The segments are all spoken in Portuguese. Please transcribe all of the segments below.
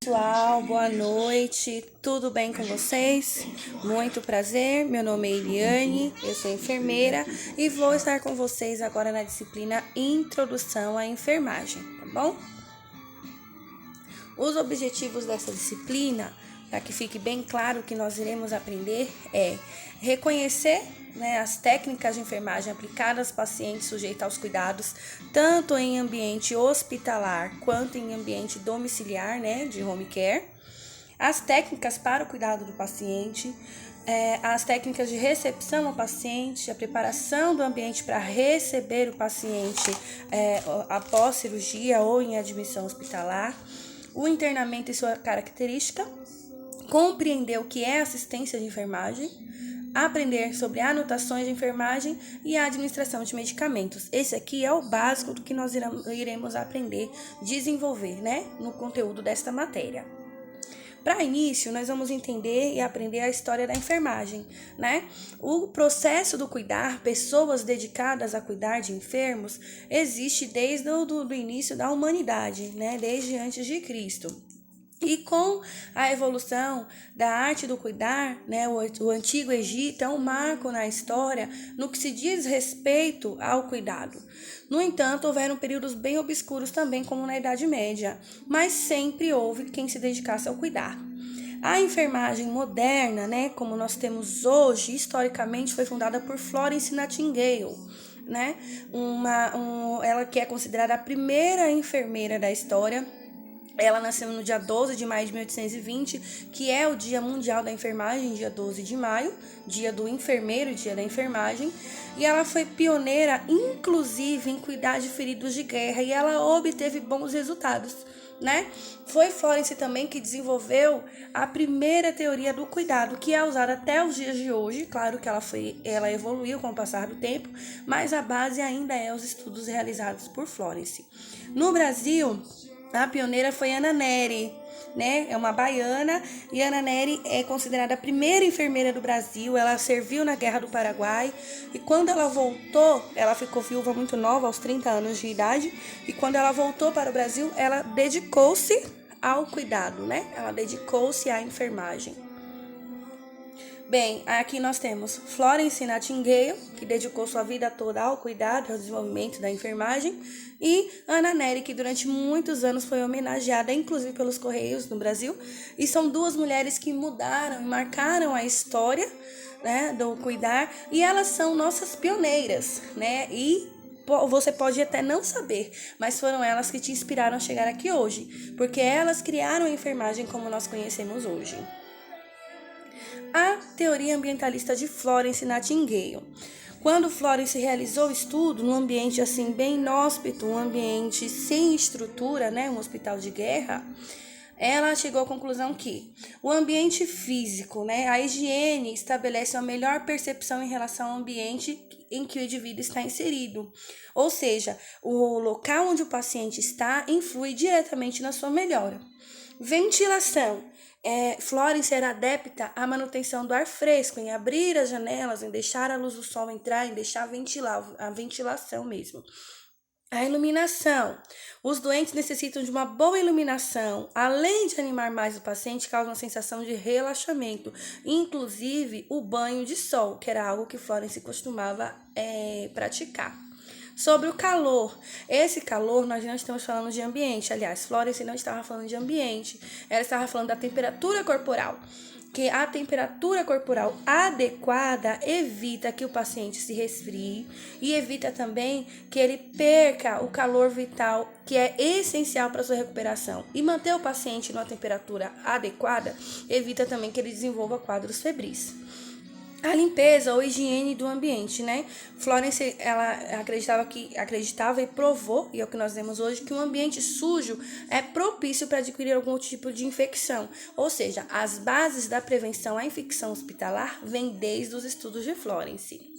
Pessoal, boa noite, tudo bem com vocês? Muito prazer, meu nome é Eliane, eu sou enfermeira e vou estar com vocês agora na disciplina Introdução à Enfermagem, tá bom? Os objetivos dessa disciplina, para que fique bem claro o que nós iremos aprender, é reconhecer as técnicas de enfermagem aplicadas a pacientes sujeitos aos cuidados, tanto em ambiente hospitalar quanto em ambiente domiciliar, de home care, as técnicas para o cuidado do paciente, as técnicas de recepção ao paciente, a preparação do ambiente para receber o paciente após cirurgia ou em admissão hospitalar, o internamento e sua característica, compreender o que é assistência de enfermagem, aprender sobre anotações de enfermagem e a administração de medicamentos. Esse aqui é o básico do que nós iremos aprender, desenvolver, no conteúdo desta matéria. Para início, nós vamos entender e aprender a história da enfermagem, O processo do cuidar, pessoas dedicadas a cuidar de enfermos, existe desde o início da humanidade, desde antes de Cristo. E com a evolução da arte do cuidar, o Antigo Egito é um marco na história no que se diz respeito ao cuidado. No entanto, houveram períodos bem obscuros também, como na Idade Média, mas sempre houve quem se dedicasse ao cuidar. A enfermagem moderna, como nós temos hoje, historicamente foi fundada por Florence Nightingale, ela que é considerada a primeira enfermeira da história. Ela nasceu no dia 12 de maio de 1820, que é o Dia Mundial da Enfermagem, dia 12 de maio, dia do enfermeiro, dia da enfermagem. E ela foi pioneira, inclusive, em cuidar de feridos de guerra, e ela obteve bons resultados, Foi Florence também que desenvolveu a primeira teoria do cuidado, que é usada até os dias de hoje. Claro que ela evoluiu com o passar do tempo, mas a base ainda é os estudos realizados por Florence. No Brasil, a pioneira foi Ana Nery, É uma baiana, e Ana Nery é considerada a primeira enfermeira do Brasil. Ela serviu na Guerra do Paraguai e quando ela voltou, ela ficou viúva muito nova, aos 30 anos de idade, e quando ela voltou para o Brasil, ela dedicou-se ao cuidado, Ela dedicou-se à enfermagem. Bem, aqui nós temos Florence Nightingale, que dedicou sua vida toda ao cuidado e ao desenvolvimento da enfermagem, e Ana Nery, que durante muitos anos foi homenageada, inclusive pelos Correios no Brasil, e são duas mulheres que mudaram e marcaram a história, do cuidar, e elas são nossas pioneiras, e você pode até não saber, mas foram elas que te inspiraram a chegar aqui hoje, porque elas criaram a enfermagem como nós conhecemos hoje. A teoria ambientalista de Florence Nightingale. Quando Florence realizou o estudo no ambiente assim bem inóspito, um ambiente sem estrutura, um hospital de guerra, ela chegou à conclusão que o ambiente físico, a higiene estabelece uma melhor percepção em relação ao ambiente em que o indivíduo está inserido. Ou seja, o local onde o paciente está influi diretamente na sua melhora. Ventilação. Florence era adepta à manutenção do ar fresco, em abrir as janelas, em deixar a luz do sol entrar, em deixar ventilar, a ventilação mesmo. A iluminação. Os doentes necessitam de uma boa iluminação. Além de animar mais o paciente, causa uma sensação de relaxamento. Inclusive o banho de sol, que era algo que Florence costumava praticar. Sobre o calor. Esse calor, nós não estamos falando de ambiente. Aliás, Florence não estava falando de ambiente. Ela estava falando da temperatura corporal. Que a temperatura corporal adequada evita que o paciente se resfrie e evita também que ele perca o calor vital, que é essencial para a sua recuperação. E manter o paciente numa temperatura adequada evita também que ele desenvolva quadros febris. A limpeza ou higiene do ambiente, Florence, ela acreditava e provou, e é o que nós vemos hoje, que um ambiente sujo é propício para adquirir algum tipo de infecção. Ou seja, as bases da prevenção à infecção hospitalar vêm desde os estudos de Florence.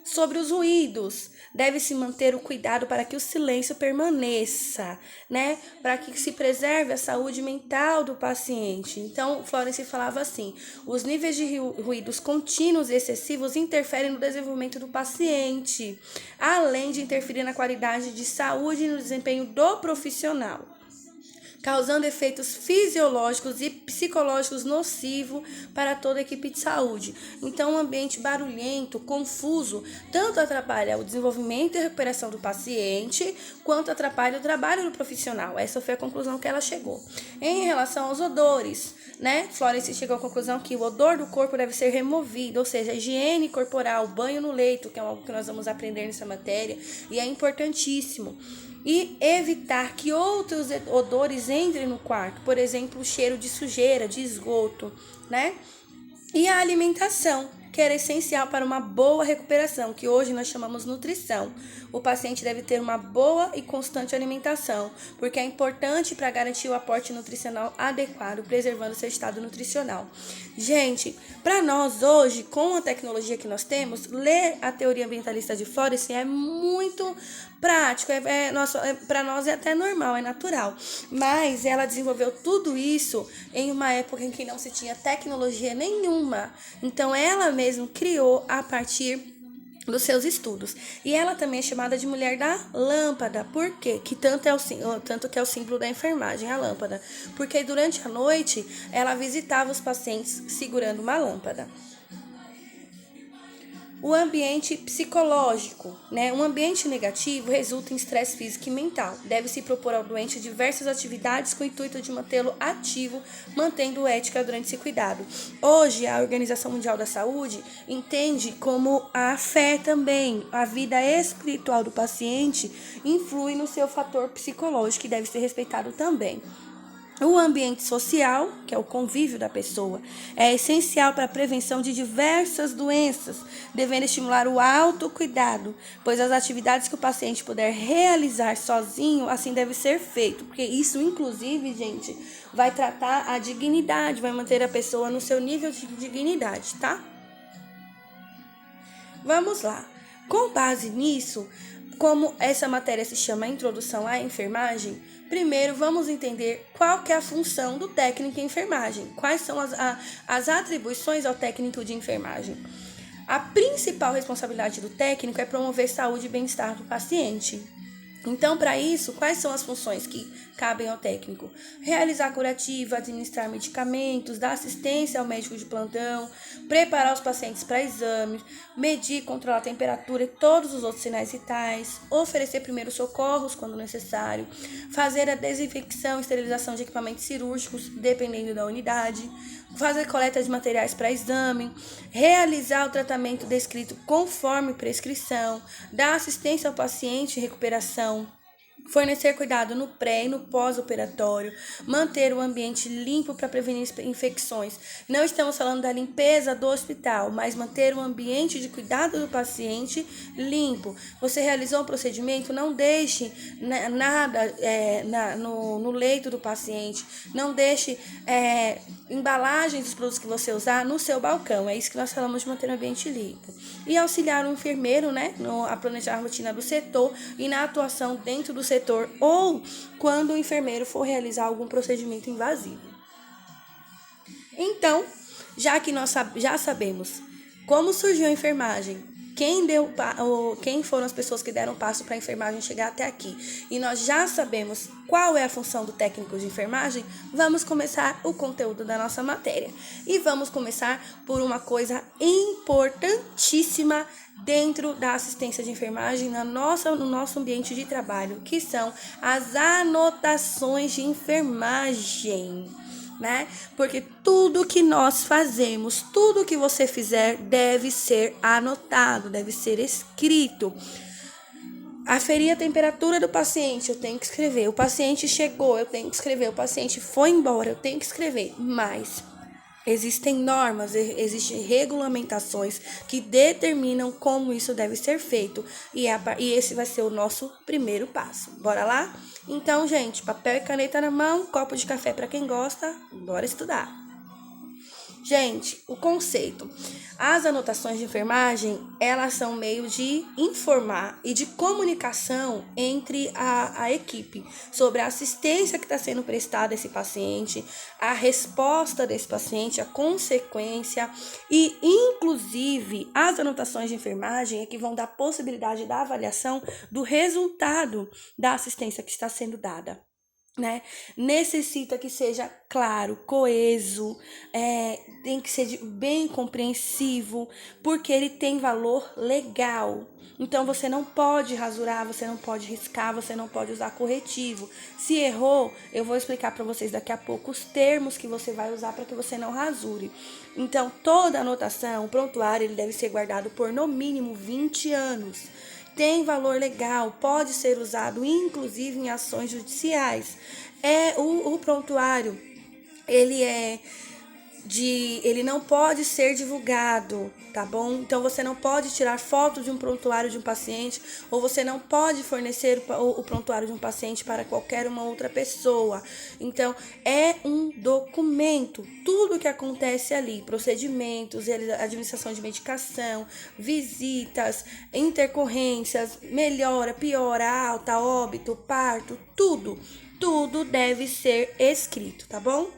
Sobre os ruídos, deve-se manter o cuidado para que o silêncio permaneça, Para que se preserve a saúde mental do paciente. Então, Florence falava assim: os níveis de ruídos contínuos e excessivos interferem no desenvolvimento do paciente, além de interferir na qualidade de saúde e no desempenho do profissional. causando efeitos fisiológicos e psicológicos nocivos para toda a equipe de saúde. Então, um ambiente barulhento, confuso, tanto atrapalha o desenvolvimento e a recuperação do paciente, quanto atrapalha o trabalho do profissional. Essa foi a conclusão que ela chegou. Em relação aos odores, né? Florence chegou à conclusão que o odor do corpo deve ser removido, ou seja, a higiene corporal, banho no leito, que é algo que nós vamos aprender nessa matéria, e é importantíssimo. E evitar que outros odores entrem no quarto, por exemplo, o cheiro de sujeira, de esgoto, né? E a alimentação, que era essencial para uma boa recuperação, que hoje nós chamamos nutrição. O paciente deve ter uma boa e constante alimentação, porque é importante para garantir o aporte nutricional adequado, preservando seu estado nutricional. Gente, para nós hoje, com a tecnologia que nós temos, ler a teoria ambientalista de Florence é muito prático, para nós é até normal, é natural. Mas ela desenvolveu tudo isso em uma época em que não se tinha tecnologia nenhuma. Então ela mesma criou a partir dos seus estudos. E ela também é chamada de mulher da lâmpada. Por quê? Tanto que é o símbolo da enfermagem, a lâmpada. Porque durante a noite ela visitava os pacientes segurando uma lâmpada. O ambiente psicológico, né? Um ambiente negativo resulta em estresse físico e mental. Deve-se propor ao doente diversas atividades com o intuito de mantê-lo ativo, mantendo ética durante esse cuidado. Hoje, a Organização Mundial da Saúde entende como a fé também, a vida espiritual do paciente, influi no seu fator psicológico e deve ser respeitado também. O ambiente social, que é o convívio da pessoa, é essencial para a prevenção de diversas doenças, devendo estimular o autocuidado, pois as atividades que o paciente puder realizar sozinho, assim deve ser feito, porque isso, inclusive, gente, vai tratar a dignidade, vai manter a pessoa no seu nível de dignidade, tá? Vamos lá. Com base nisso, como essa matéria se chama Introdução à Enfermagem, primeiro vamos entender qual que é a função do técnico em enfermagem, quais são as atribuições ao técnico de enfermagem. A principal responsabilidade do técnico é promover saúde e bem-estar do paciente. Então, para isso, quais são as funções que cabem ao técnico? Realizar curativa, administrar medicamentos, dar assistência ao médico de plantão, preparar os pacientes para exames, medir e controlar a temperatura e todos os outros sinais vitais, oferecer primeiros socorros quando necessário, fazer a desinfecção e esterilização de equipamentos cirúrgicos, dependendo da unidade, fazer coleta de materiais para exame, realizar o tratamento descrito conforme prescrição, dar assistência ao paciente em recuperação, fornecer cuidado no pré e no pós-operatório, manter o ambiente limpo para prevenir infecções. Não estamos falando da limpeza do hospital, mas manter o ambiente de cuidado do paciente limpo. Você realizou um procedimento, não deixe nada no leito do paciente, não deixe embalagens dos produtos que você usar no seu balcão. É isso que nós falamos de manter o ambiente limpo. E auxiliar o enfermeiro, né, a planejar a rotina do setor e na atuação dentro do setor ou quando o enfermeiro for realizar algum procedimento invasivo. Então, já que nós já sabemos como surgiu a enfermagem, quem foram as pessoas que deram passo para a enfermagem chegar até aqui, e nós já sabemos qual é a função do técnico de enfermagem, vamos começar o conteúdo da nossa matéria. E vamos começar por uma coisa importantíssima dentro da assistência de enfermagem no nosso ambiente de trabalho, que são as anotações de enfermagem, né? Porque tudo que nós fazemos, tudo que você fizer deve ser anotado, deve ser escrito. Aferir a temperatura do paciente, eu tenho que escrever. O paciente chegou, eu tenho que escrever. O paciente foi embora, eu tenho que escrever. Mas existem normas, existem regulamentações que determinam como isso deve ser feito. E esse vai ser o nosso primeiro passo. Bora lá? Então, gente, papel e caneta na mão, copo de café para quem gosta, bora estudar. Gente, o conceito. As anotações de enfermagem, elas são meio de informar e de comunicação entre a equipe sobre a assistência que está sendo prestada a esse paciente, a resposta desse paciente, a consequência e, inclusive, as anotações de enfermagem é que vão dar possibilidade da avaliação do resultado da assistência que está sendo dada. né? Necessita que seja claro, coeso, tem que ser bem compreensivo, porque ele tem valor legal. Então você não pode rasurar, você não pode riscar, você não pode usar corretivo. Se errou, eu vou explicar para vocês daqui a pouco os termos que você vai usar para que você não rasure. Então toda anotação, o prontuário, ele deve ser guardado por no mínimo 20 anos. Tem valor legal, pode ser usado inclusive em ações judiciais. O prontuário, ele não pode ser divulgado, tá bom? Então você não pode tirar foto de um prontuário de um paciente, ou você não pode fornecer o prontuário de um paciente para qualquer uma outra pessoa. Então é um documento, tudo que acontece ali, procedimentos, administração de medicação, visitas, intercorrências, melhora, piora, alta, óbito, parto, tudo deve ser escrito, tá bom?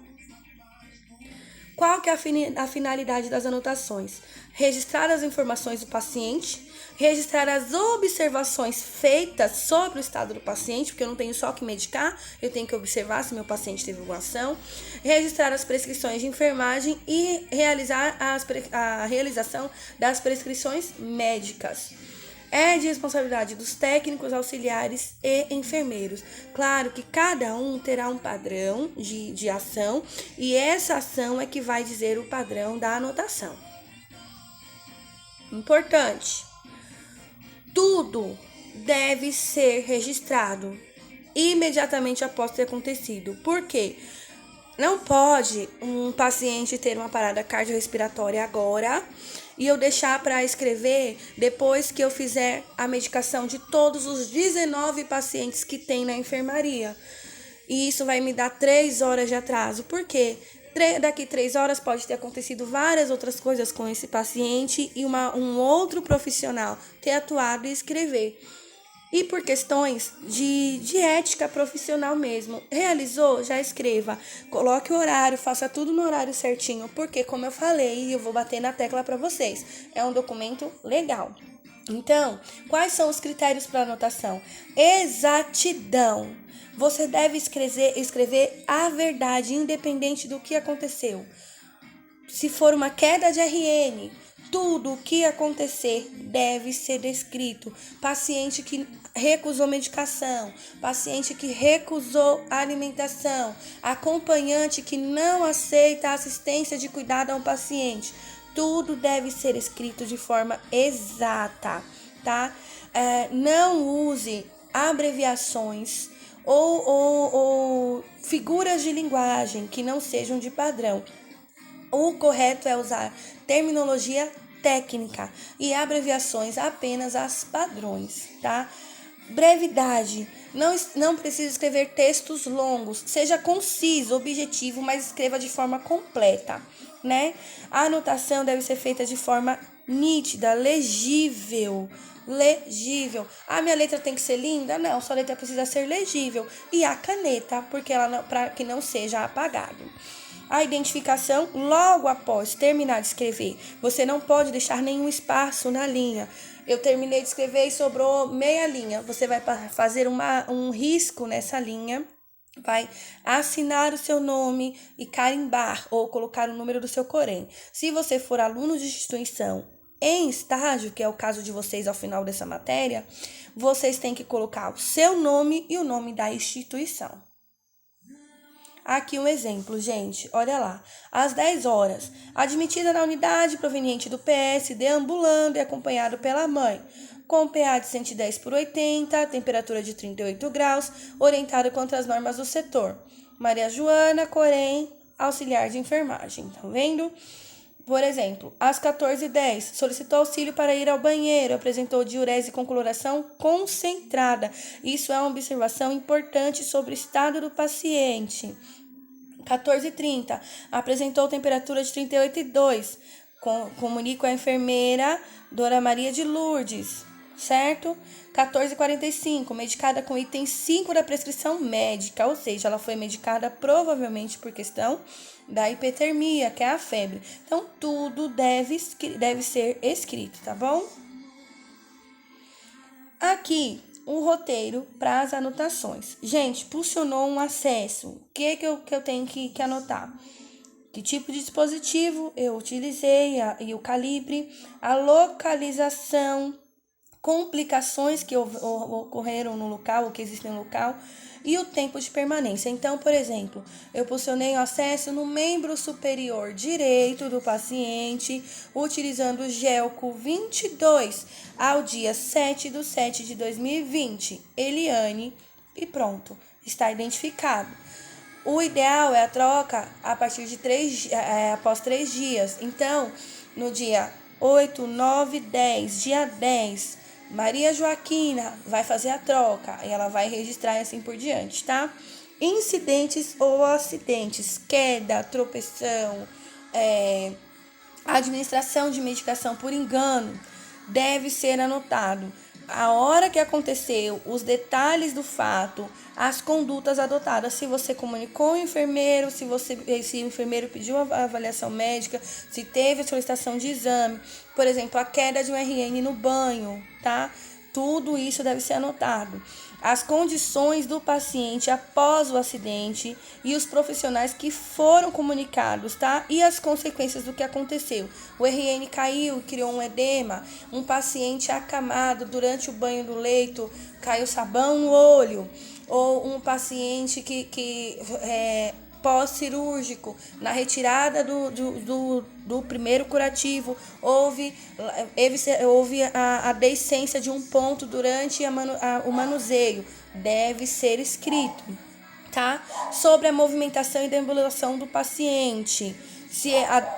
Qual que é a finalidade das anotações? Registrar as informações do paciente, registrar as observações feitas sobre o estado do paciente, porque eu não tenho só que medicar, eu tenho que observar se meu paciente teve alguma ação, registrar as prescrições de enfermagem e realizar a realização das prescrições médicas. É de responsabilidade dos técnicos, auxiliares e enfermeiros. Claro que cada um terá um padrão de ação e essa ação é que vai dizer o padrão da anotação. Importante: tudo deve ser registrado imediatamente após ter acontecido. Por quê? Não pode um paciente ter uma parada cardiorrespiratória agora e eu deixar para escrever depois que eu fizer a medicação de todos os 19 pacientes que tem na enfermaria. E isso vai me dar 3 horas de atraso. Por quê? Daqui 3 horas pode ter acontecido várias outras coisas com esse paciente e um outro profissional ter atuado e escrever. E por questões de ética profissional mesmo. Realizou? Já escreva. Coloque o horário, faça tudo no horário certinho. Porque, como eu falei, e eu vou bater na tecla para vocês, é um documento legal. Então, quais são os critérios para anotação? Exatidão. Você deve escrever a verdade, independente do que aconteceu. Se for uma queda de RN, tudo o que acontecer deve ser descrito. Paciente que recusou medicação, paciente que recusou alimentação, acompanhante que não aceita assistência de cuidado a um paciente. Tudo deve ser escrito de forma exata, tá? Não use abreviações ou figuras de linguagem que não sejam de padrão. O correto é usar terminologia técnica e abreviações apenas as padrões, tá? Brevidade. Não precisa escrever textos longos. Seja conciso, objetivo, mas escreva de forma completa, né? A anotação deve ser feita de forma nítida, legível. Minha letra tem que ser linda? Não, sua letra precisa ser legível. E a caneta, porque para que não seja apagado. A identificação logo após terminar de escrever. Você não pode deixar nenhum espaço na linha. Eu terminei de escrever e sobrou meia linha. Você vai fazer um risco nessa linha, vai assinar o seu nome e carimbar ou colocar o número do seu Corém. Se você for aluno de instituição em estágio, que é o caso de vocês ao final dessa matéria, vocês têm que colocar o seu nome e o nome da instituição. Aqui um exemplo, gente, olha lá. Às 10 horas, admitida na unidade proveniente do PS, deambulando e acompanhado pela mãe, com PA de 110/80, temperatura de 38 graus, orientado contra as normas do setor. Maria Joana Corém, auxiliar de enfermagem, tá vendo? Por exemplo, às 14h10, solicitou auxílio para ir ao banheiro, apresentou diurese com coloração concentrada. Isso é uma observação importante sobre o estado do paciente. 14h30, apresentou temperatura de 38,2. Comunico à enfermeira Dora Maria de Lourdes, certo? 14h45, medicada com item 5 da prescrição médica, ou seja, ela foi medicada provavelmente por questão da hipertermia, que é a febre. Então, tudo deve ser escrito, tá bom? Aqui, o roteiro para as anotações. Gente, pulsionou um acesso. O que eu tenho que anotar? Que tipo de dispositivo eu utilizei e o calibre, a localização, complicações que ocorreram no local ou que existem no local e o tempo de permanência. Então, por exemplo, eu posicionei o acesso no membro superior direito do paciente, utilizando o Gelco 22 ao dia 7/7/2020. Eliane, e pronto, está identificado. O ideal é a troca a partir de após 3 dias. Então, no dia 8, 9, 10, dia 10, Maria Joaquina vai fazer a troca e ela vai registrar e assim por diante, tá? Incidentes ou acidentes, queda, tropeção, administração de medicação por engano, deve ser anotado a hora que aconteceu, os detalhes do fato, as condutas adotadas, se você comunicou ao enfermeiro, se o enfermeiro pediu a avaliação médica, se teve a solicitação de exame, por exemplo, a queda de um RN no banho, tá? Tudo isso deve ser anotado. As condições do paciente após o acidente e os profissionais que foram comunicados, tá? E as consequências do que aconteceu. O RN caiu, criou um edema, um paciente acamado durante o banho do leito, caiu sabão no olho, ou um paciente que pós-cirúrgico, na retirada do primeiro curativo, houve a deiscência de um ponto durante o manuseio. Deve ser escrito, tá? Sobre a movimentação e deambulação do paciente. Se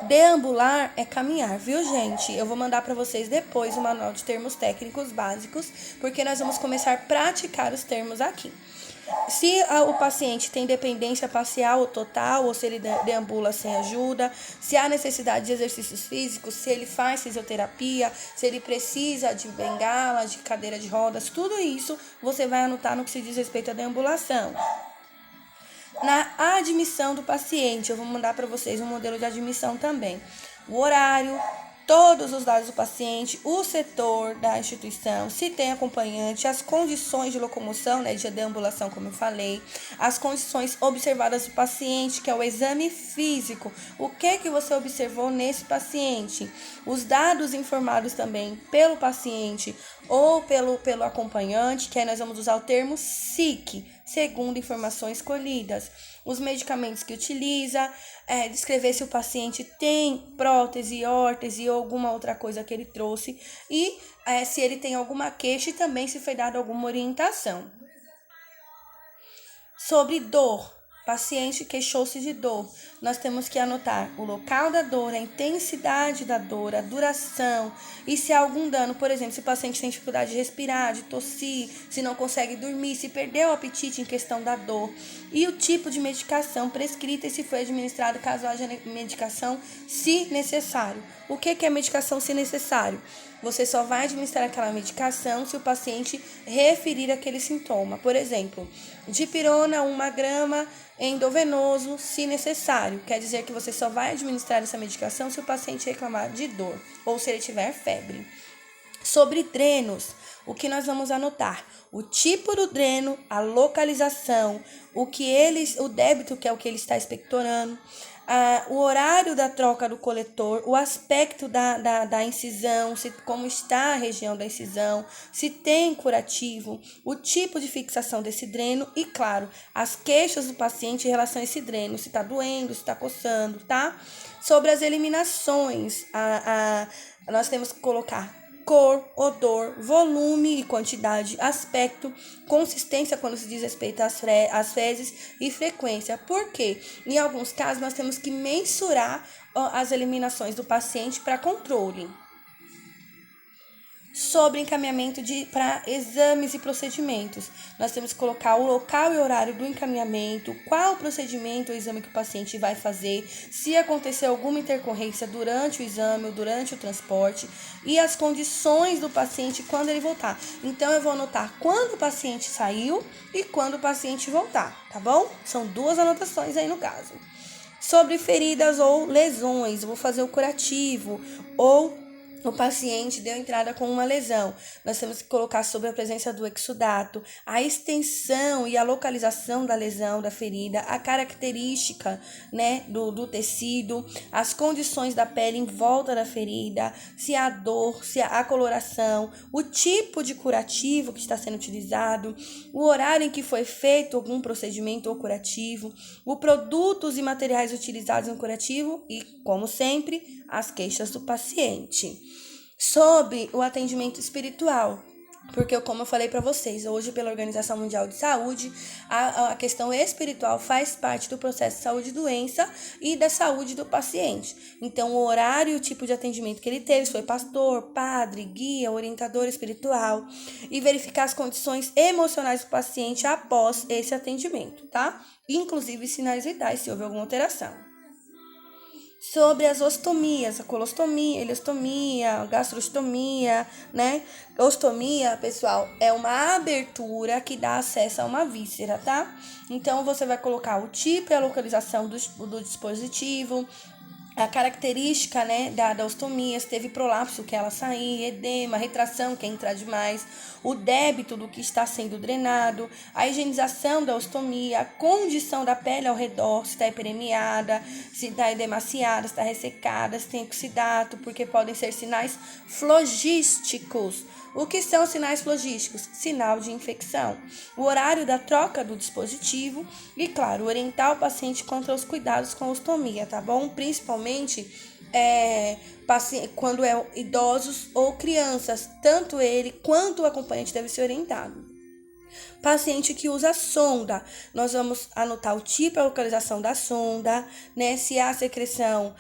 deambular é caminhar, viu, gente? Eu vou mandar para vocês depois o manual de termos técnicos básicos, porque nós vamos começar a praticar os termos aqui. Se o paciente tem dependência parcial ou total, ou se ele deambula sem ajuda, se há necessidade de exercícios físicos, se ele faz fisioterapia, se ele precisa de bengala, de cadeira de rodas, tudo isso você vai anotar no que se diz respeito à deambulação. Na admissão do paciente, eu vou mandar para vocês um modelo de admissão também. O horário, todos os dados do paciente, o setor da instituição, se tem acompanhante, as condições de locomoção, né, de deambulação, como eu falei, as condições observadas do paciente, que é o exame físico, o que você observou nesse paciente, os dados informados também pelo paciente ou pelo acompanhante, que aí nós vamos usar o termo SIC, segundo informações colhidas, os medicamentos que utiliza, descrever se o paciente tem prótese, órtese ou alguma outra coisa que ele trouxe e se ele tem alguma queixa e também se foi dada alguma orientação. Sobre dor, paciente queixou-se de dor, nós temos que anotar o local da dor, a intensidade da dor, a duração e se há algum dano, por exemplo, se o paciente tem dificuldade de respirar, de tossir, se não consegue dormir, se perdeu o apetite em questão da dor e o tipo de medicação prescrita e se foi administrado caso haja medicação, se necessário. O que é medicação se necessário? Você só vai administrar aquela medicação se o paciente referir aquele sintoma. Por exemplo, dipirona 1 grama endovenoso, se necessário. Quer dizer que você só vai administrar essa medicação se o paciente reclamar de dor ou se ele tiver febre. Sobre drenos, o que nós vamos anotar? O tipo do dreno, a localização, o débito, que é o que ele está expectorando, o horário da troca do coletor, o aspecto da incisão, como está a região da incisão, se tem curativo, o tipo de fixação desse dreno e, claro, as queixas do paciente em relação a esse dreno, se está doendo, se está coçando, tá? Sobre as eliminações, nós temos que colocar cor, odor, volume e quantidade, aspecto, consistência quando se diz respeito às fezes e frequência. Por quê? Em alguns casos, nós temos que mensurar as eliminações do paciente para controle. Sobre encaminhamento para exames e procedimentos, nós temos que colocar o local e horário do encaminhamento, qual o procedimento ou exame que o paciente vai fazer, se acontecer alguma intercorrência durante o exame ou durante o transporte e as condições do paciente quando ele voltar. Então, eu vou anotar quando o paciente saiu e quando o paciente voltar, tá bom? São 2 anotações aí no caso. Sobre feridas ou lesões, eu vou fazer o curativo ou o paciente deu entrada com uma lesão. Nós temos que colocar sobre a presença do exudato, a extensão e a localização da lesão, da ferida, a característica, né, do tecido, as condições da pele em volta da ferida, se há dor, se há a coloração, o tipo de curativo que está sendo utilizado, o horário em que foi feito algum procedimento ou curativo, os produtos e materiais utilizados no curativo e, como sempre, as queixas do paciente. Sobre o atendimento espiritual, porque como eu falei para vocês, hoje pela Organização Mundial de Saúde, a questão espiritual faz parte do processo de saúde e doença e da saúde do paciente. Então, o horário e o tipo de atendimento que ele teve, se foi pastor, padre, guia, orientador espiritual, e verificar as condições emocionais do paciente após esse atendimento, tá? Inclusive sinais vitais, se houve alguma alteração. Sobre as ostomias, a colostomia, ileostomia, gastrostomia, né? Ostomia, pessoal, é uma abertura que dá acesso a uma víscera, tá? Então, você vai colocar o tipo e a localização do dispositivo, a característica, né, da ostomia, se teve prolapso, que ela sair, edema, retração, que é entrar demais, o débito do que está sendo drenado, a higienização da ostomia, a condição da pele ao redor, se está hiperemiada, se está edemaciada, se está ressecada, se tem oxidato, porque podem ser sinais flogísticos. O que são sinais flogísticos? Sinal de infecção. O horário da troca do dispositivo e, claro, orientar o paciente contra os cuidados com a ostomia, tá bom? Principalmente quando é idosos ou crianças, tanto ele quanto o acompanhante deve ser orientado. Paciente que usa sonda, nós vamos anotar o tipo e a localização da sonda, né? Se há secreção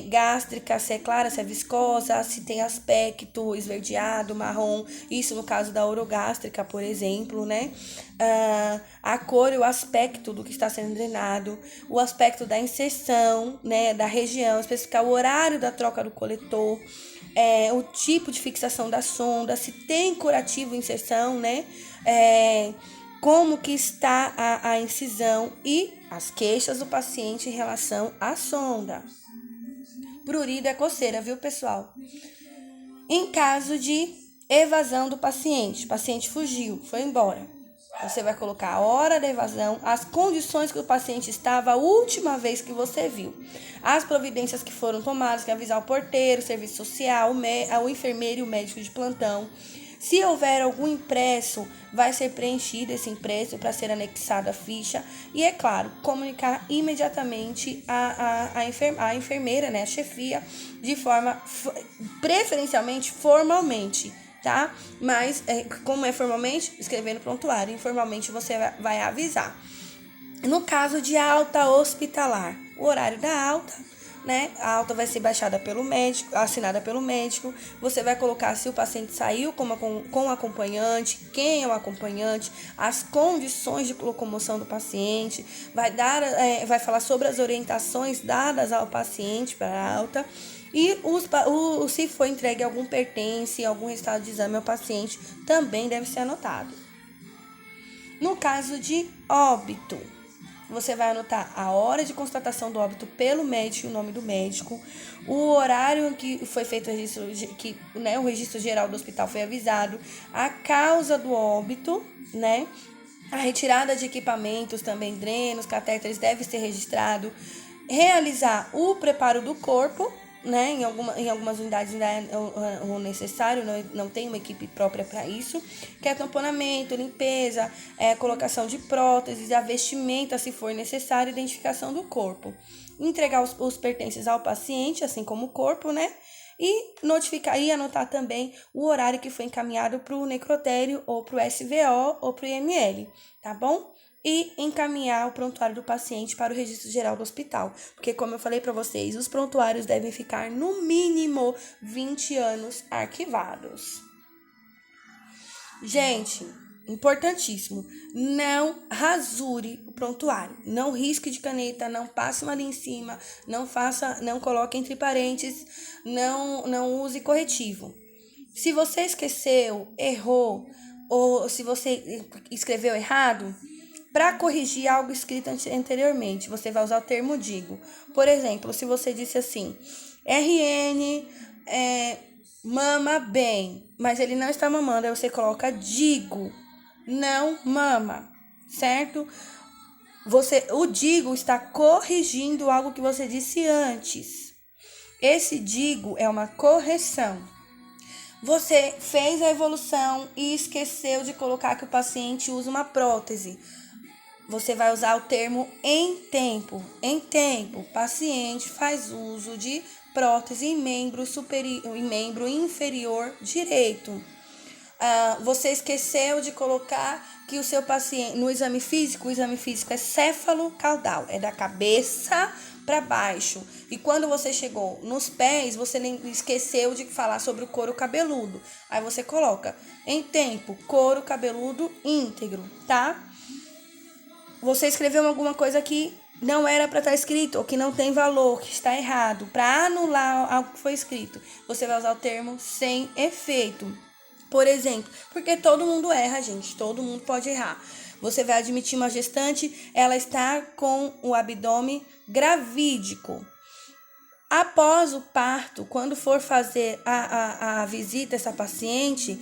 gástrica, se é clara, se é viscosa, se tem aspecto esverdeado, marrom, isso no caso da orogástrica, por exemplo, né? A cor e o aspecto do que está sendo drenado, o aspecto da inserção, né? Da região, especificar o horário da troca do coletor, o tipo de fixação da sonda, se tem curativo inserção, né? Como que está a incisão e as queixas do paciente em relação à sonda. Prurido é coceira, viu, pessoal? Em caso de evasão do paciente, o paciente fugiu, foi embora. Você vai colocar a hora da evasão, as condições que o paciente estava a última vez que você viu, as providências que foram tomadas, que é avisar o porteiro, o serviço social, o enfermeiro e o médico de plantão. Se houver algum impresso, vai ser preenchido esse impresso para ser anexado à ficha. E, é claro, comunicar imediatamente a enfermeira, né, a chefia, de forma, preferencialmente, formalmente, tá? Mas, como é formalmente, escrever no prontuário. Informalmente, você vai avisar. No caso de alta hospitalar, o horário da alta, né? A alta vai ser baixada pelo médico, assinada pelo médico. Você vai colocar se o paciente saiu com o acompanhante, quem é o acompanhante, as condições de locomoção do paciente, vai falar sobre as orientações dadas ao paciente para a alta. E se foi entregue algum pertence, algum resultado de exame ao paciente, também deve ser anotado. No caso de óbito, você vai anotar a hora de constatação do óbito pelo médico, o nome do médico, o horário em que foi feito o registro, o registro geral do hospital foi avisado, a causa do óbito, né? A retirada de equipamentos, também drenos, catéteres, deve ser registrado. Realizar o preparo do corpo, né? Em algumas unidades ainda é o necessário, não tem uma equipe própria para isso, que é tamponamento, limpeza, colocação de próteses, a vestimenta, se for necessário, identificação do corpo. Entregar os pertences ao paciente, assim como o corpo, né? E notificar e anotar também o horário que foi encaminhado para o necrotério ou para o SVO ou para o IML, tá bom? E encaminhar o prontuário do paciente para o registro geral do hospital. Porque, como eu falei para vocês, os prontuários devem ficar no mínimo 20 anos arquivados. Gente, importantíssimo, não rasure o prontuário, não risque de caneta, não passe uma linha em cima, não coloque entre parênteses, não use corretivo. Se você esqueceu, errou, ou se você escreveu errado, para corrigir algo escrito anteriormente, você vai usar o termo digo. Por exemplo, se você disse assim, RN mama bem, mas ele não está mamando, aí você coloca digo, não mama, certo? O digo está corrigindo algo que você disse antes. Esse digo é uma correção. Você fez a evolução e esqueceu de colocar que o paciente usa uma prótese. Você vai usar o termo em tempo. Em tempo, paciente faz uso de prótese em membro superior, em membro inferior direito. Você esqueceu de colocar que o seu paciente, no exame físico, o exame físico é céfalo-caudal, é da cabeça para baixo. E quando você chegou nos pés, você nem esqueceu de falar sobre o couro cabeludo. Aí você coloca em tempo, couro cabeludo íntegro, tá? Você escreveu alguma coisa que não era para estar escrito, ou que não tem valor, que está errado. Para anular algo que foi escrito, você vai usar o termo sem efeito. Por exemplo, porque todo mundo erra, gente, todo mundo pode errar. Você vai admitir uma gestante, ela está com o abdômen gravídico. Após o parto, quando for fazer a visita a essa paciente,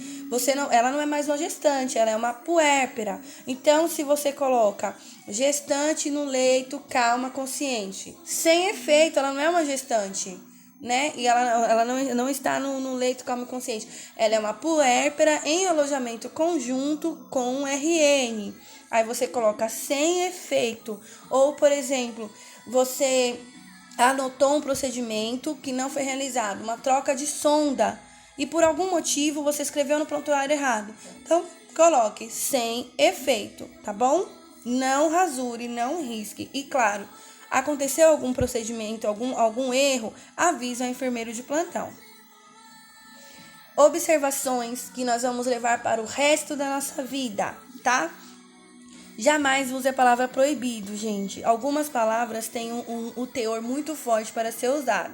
ela não é mais uma gestante, ela é uma puérpera. Então, se você coloca gestante no leito, calma, consciente, sem efeito, ela não é uma gestante, né? E ela não está no leito calma e consciente. Ela é uma puérpera em alojamento conjunto com RN. Aí você coloca sem efeito. Ou, por exemplo, você anotou um procedimento que não foi realizado, uma troca de sonda, e por algum motivo você escreveu no prontuário errado. Então, coloque sem efeito, tá bom? Não rasure, não risque. E claro, aconteceu algum procedimento, algum erro, avise ao enfermeiro de plantão. Observações que nós vamos levar para o resto da nossa vida, tá? Jamais use a palavra proibido, gente. Algumas palavras têm um teor muito forte para ser usado.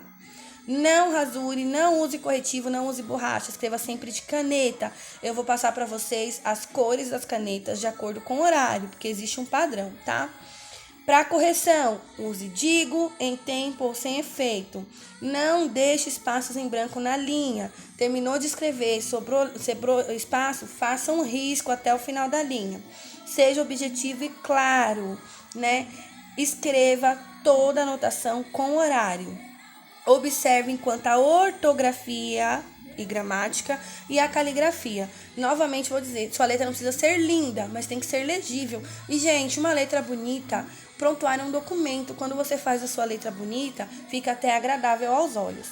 Não rasure, não use corretivo, não use borracha. Escreva sempre de caneta. Eu vou passar para vocês as cores das canetas de acordo com o horário, porque existe um padrão, tá? Para correção, use digo, em tempo ou sem efeito. Não deixe espaços em branco na linha. Terminou de escrever, sobrou espaço, faça um risco até o final da linha. Seja objetivo e claro, né? Escreva toda a anotação com horário. Observe enquanto a ortografia e gramática e a caligrafia. Novamente vou dizer, sua letra não precisa ser linda, mas tem que ser legível. E, gente, uma letra bonita, prontuário é um documento. Quando você faz a sua letra bonita, fica até agradável aos olhos.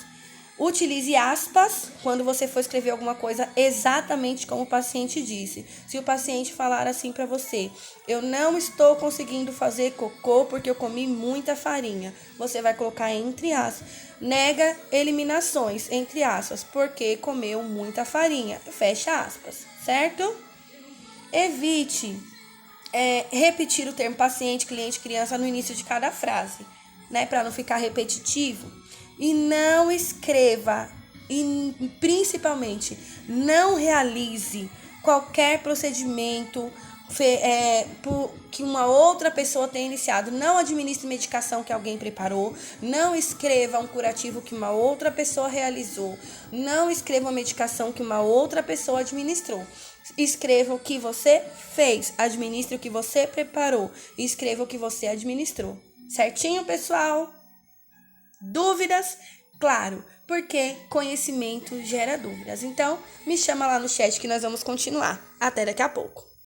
Utilize aspas quando você for escrever alguma coisa exatamente como o paciente disse. Se o paciente falar assim para você: eu não estou conseguindo fazer cocô porque eu comi muita farinha, você vai colocar entre aspas. Nega eliminações, entre aspas, porque comeu muita farinha, fecha aspas, certo? Evite repetir o termo paciente, cliente, criança no início de cada frase, né, para não ficar repetitivo. E não escreva, e principalmente não realize qualquer procedimento que uma outra pessoa tenha iniciado. Não administre medicação que alguém preparou. Não escreva um curativo que uma outra pessoa realizou. Não escreva uma medicação que uma outra pessoa administrou. Escreva o que você fez. Administre o que você preparou. E escreva o que você administrou. Certinho, pessoal? Dúvidas? Claro, porque conhecimento gera dúvidas. Então, me chama lá no chat que nós vamos continuar. Até daqui a pouco.